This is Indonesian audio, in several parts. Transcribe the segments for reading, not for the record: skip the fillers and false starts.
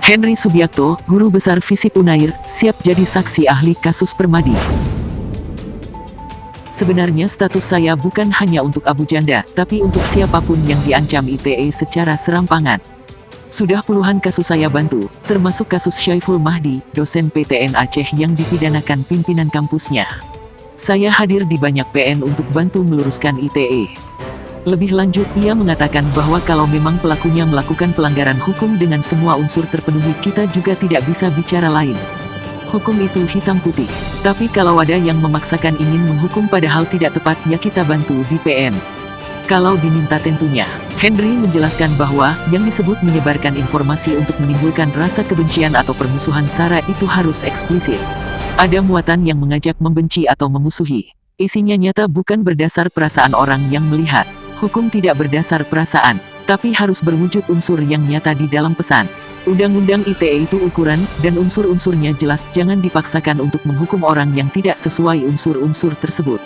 Henry Subiakto, Guru Besar FISIP Unair, siap jadi saksi ahli kasus Permadi. Sebenarnya status saya bukan hanya untuk Abu Janda, tapi untuk siapapun yang diancam ITE secara serampangan. Sudah puluhan kasus saya bantu, termasuk kasus Syaiful Mahdi, dosen PTN Aceh yang dipidanakan pimpinan kampusnya. Saya hadir di banyak PN untuk bantu meluruskan ITE. Lebih lanjut, ia mengatakan bahwa kalau memang pelakunya melakukan pelanggaran hukum dengan semua unsur terpenuhi, kita juga tidak bisa bicara lain. Hukum itu hitam putih. Tapi kalau ada yang memaksakan ingin menghukum padahal tidak tepat, ya kita bantu di PN. Kalau diminta tentunya. Henry menjelaskan bahwa yang disebut menyebarkan informasi untuk menimbulkan rasa kebencian atau permusuhan SARA itu harus eksplisit. Ada muatan yang mengajak membenci atau memusuhi. Isinya nyata, bukan berdasar perasaan orang yang melihat. Hukum tidak berdasar perasaan, tapi harus berwujud unsur yang nyata di dalam pesan. Undang-undang ITE itu ukuran, dan unsur-unsurnya jelas, jangan dipaksakan untuk menghukum orang yang tidak sesuai unsur-unsur tersebut.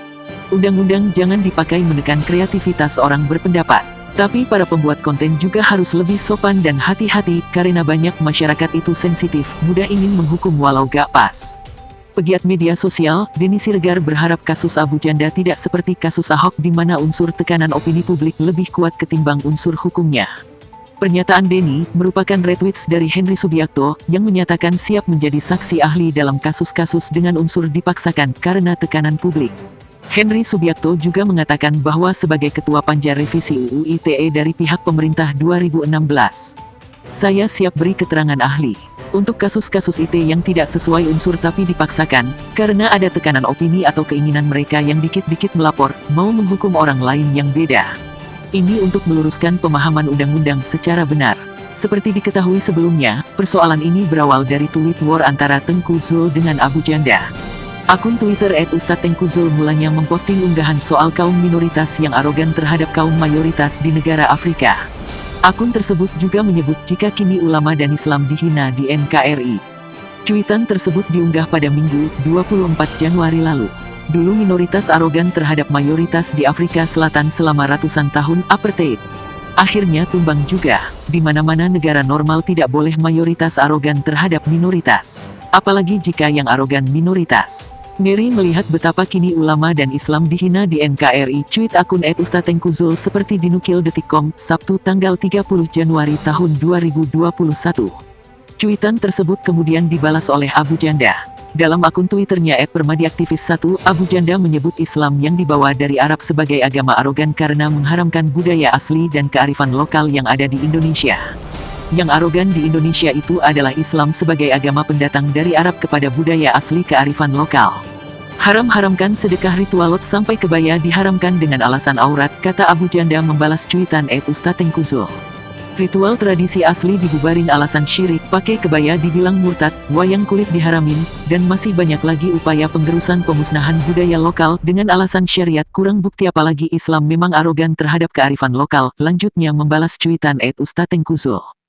Undang-undang jangan dipakai menekan kreativitas orang berpendapat. Tapi para pembuat konten juga harus lebih sopan dan hati-hati, karena banyak masyarakat itu sensitif, mudah ingin menghukum walau gak pas. Pegiat media sosial, Denny Siregar berharap kasus Abu Janda tidak seperti kasus Ahok di mana unsur tekanan opini publik lebih kuat ketimbang unsur hukumnya. Pernyataan Denny merupakan retweets dari Henry Subiakto yang menyatakan siap menjadi saksi ahli dalam kasus-kasus dengan unsur dipaksakan karena tekanan publik. Henry Subiakto juga mengatakan bahwa sebagai Ketua Panja Revisi UU ITE dari pihak pemerintah 2016, saya siap beri keterangan ahli. Untuk kasus-kasus ITE yang tidak sesuai unsur tapi dipaksakan, karena ada tekanan opini atau keinginan mereka yang dikit-dikit melapor, mau menghukum orang lain yang beda. Ini untuk meluruskan pemahaman undang-undang secara benar. Seperti diketahui sebelumnya, persoalan ini berawal dari tweet war antara Tengku Zul dengan Abu Janda. Akun Twitter @UstadTengkuZul mulanya memposting unggahan soal kaum minoritas yang arogan terhadap kaum mayoritas di negara Afrika. Akun tersebut juga menyebut jika kini ulama dan Islam dihina di NKRI. Cuitan tersebut diunggah pada Minggu, 24 Januari lalu. Dulu minoritas arogan terhadap mayoritas di Afrika Selatan selama ratusan tahun apartheid. Akhirnya tumbang juga. Di mana-mana negara normal tidak boleh mayoritas arogan terhadap minoritas. Apalagi jika yang arogan minoritas. Ngeri melihat betapa kini ulama dan Islam dihina di NKRI. Cuit akun @UstadTengkuZul seperti dinukil Detikcom, Sabtu tanggal 30 Januari tahun 2021. Cuitan tersebut kemudian dibalas oleh Abu Janda. Dalam akun Twitternya @permadiaktivis1, Abu Janda menyebut Islam yang dibawa dari Arab sebagai agama arogan karena mengharamkan budaya asli dan kearifan lokal yang ada di Indonesia. Yang arogan di Indonesia itu adalah Islam sebagai agama pendatang dari Arab kepada budaya asli kearifan lokal. Haram-haramkan sedekah ritual lot sampai kebaya diharamkan dengan alasan aurat, kata Abu Janda membalas cuitan @UstadTengkuZul. Ritual tradisi asli dibubarin alasan syirik, pakai kebaya dibilang murtad, wayang kulit diharamin, dan masih banyak lagi upaya penggerusan pemusnahan budaya lokal dengan alasan syariat. Kurang bukti apalagi Islam memang arogan terhadap kearifan lokal, lanjutnya membalas cuitan @UstadTengkuZul.